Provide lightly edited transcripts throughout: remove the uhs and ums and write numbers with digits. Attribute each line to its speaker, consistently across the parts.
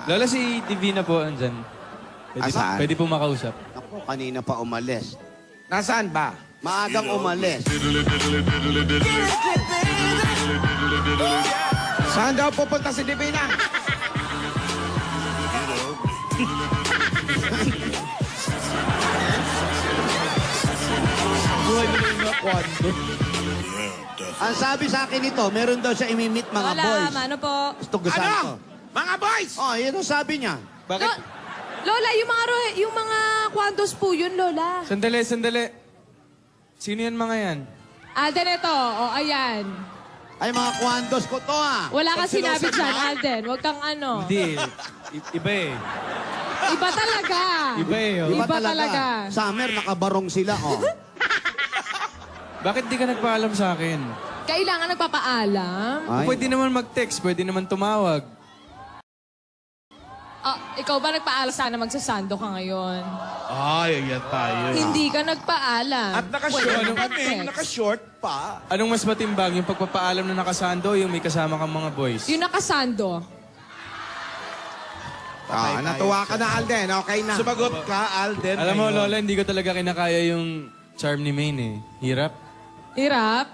Speaker 1: Lola, si Divina po andyan.
Speaker 2: Asan?
Speaker 1: Pwede po makausap.
Speaker 2: Ako, kanina pa umalis.
Speaker 3: Nasaan ba?
Speaker 2: Maagang umalis.
Speaker 3: Saan daw pupunta si Divina?
Speaker 1: Buhay na yung mga kwando.
Speaker 2: Ang sabi sa akin nito, meron daw siya imimit mga
Speaker 4: Lola,
Speaker 2: boys.
Speaker 4: ano po?
Speaker 2: Gusto ko saan to.
Speaker 3: Ano? Mga boys!
Speaker 2: Oh, yun ang sabi niya.
Speaker 1: Bakit?
Speaker 4: Lola, yung mga kwantos po yun, Lola.
Speaker 1: Sandali, sandali. Sino yan mga yan?
Speaker 4: Alden, ito. O, ayan.
Speaker 2: Ay, mga kwandos ko to ah.
Speaker 4: Wala kang
Speaker 3: Pagsilosan
Speaker 4: sinabi dyan,
Speaker 3: ba?
Speaker 4: Alden. Huwag kang ano.
Speaker 1: Hindi. Iba eh.
Speaker 4: Iba talaga.
Speaker 1: Iba eh. Oh.
Speaker 4: Iba talaga.
Speaker 2: Summer, nakabarong sila, oh.
Speaker 1: Bakit di ka nagpaalam sa akin?
Speaker 4: Kailangan nagpapaalam.
Speaker 2: Ay.
Speaker 1: Pwede naman mag-text, pwede naman tumawag.
Speaker 4: Ikaw ba nagpaalam? Sana magsasando ka ngayon.
Speaker 3: Ay, ayan tayo.
Speaker 4: Hindi ka nagpaalam.
Speaker 3: At naka-short
Speaker 4: Pwede
Speaker 3: kami.
Speaker 4: mag-text.
Speaker 3: Naka-short pa.
Speaker 1: Anong mas matimbang, yung pagpapaalam na nakasando o yung may kasama kang mga boys?
Speaker 4: Yung nakasando.
Speaker 3: Natuwa ka na, Alden. Okay na. Sumagot ka, Alden.
Speaker 1: Alam mo, Lola, hindi ko talaga kinakaya yung charm ni Maine eh. Hirap.
Speaker 4: Hirap.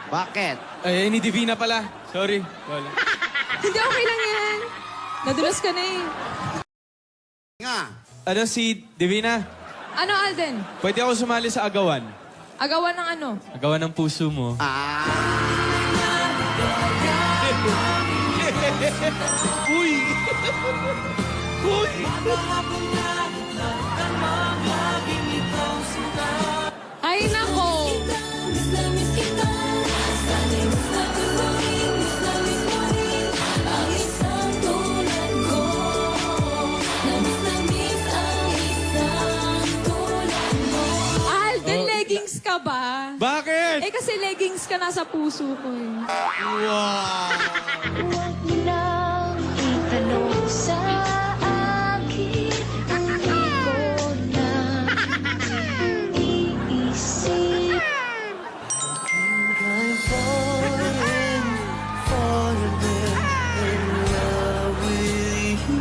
Speaker 2: Bakit?
Speaker 1: Ay, ni Divina pala. Sorry, Lola.
Speaker 4: Hindi, okay lang yan. Nadulas ka na eh.
Speaker 2: Nga.
Speaker 1: Ano si Divina?
Speaker 4: Ano, Alden?
Speaker 1: Pwede ako sumali sa agawan.
Speaker 4: Agawan ng ano?
Speaker 1: Agawan ng puso mo.
Speaker 2: Ah.
Speaker 3: Uy! Uy!
Speaker 4: Ay, nako. Alden, leggings ka ba?
Speaker 1: Bakit?
Speaker 4: Eh, kasi leggings ka nasa puso ko eh.
Speaker 5: Huwag mo lang itanong sa akin kung di ko na iisip. I'm falling, falling in love with you.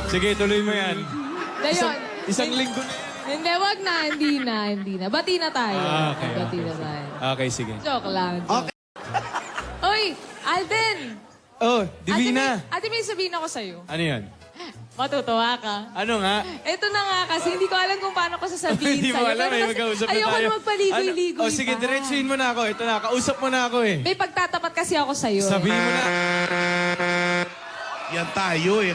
Speaker 1: Sige, tuloy mo yan.
Speaker 4: Dayon.
Speaker 1: Isang linggo na.
Speaker 4: Hindi, wag na. Hindi na. Bati na tayo.
Speaker 1: Okay,
Speaker 4: Bati
Speaker 1: okay,
Speaker 4: na tayo.
Speaker 1: Okay, sige.
Speaker 4: Joke lang.
Speaker 2: Okay.
Speaker 4: Uy, Alden!
Speaker 1: Oh, Divina.
Speaker 4: Ate, may sabihin ako sa'yo.
Speaker 1: Ano yan?
Speaker 4: Matutuwa ka.
Speaker 1: Ano nga?
Speaker 4: Ito na nga kasi, hindi ko alam kung paano ko sasabihin
Speaker 1: Hindi mo
Speaker 4: sa'yo.
Speaker 1: alam,
Speaker 4: Pero
Speaker 1: may
Speaker 4: kasi
Speaker 1: magkausap na tayo.
Speaker 4: ayoko na magpaligoy-ligoy
Speaker 1: Oh, sige,
Speaker 4: pa.
Speaker 1: diretsuhin mo na ako. Ito na, kausap mo na ako eh.
Speaker 4: May pagtatapat kasi ako sa'yo.
Speaker 1: Sabihin mo na.
Speaker 3: Yan tayo eh.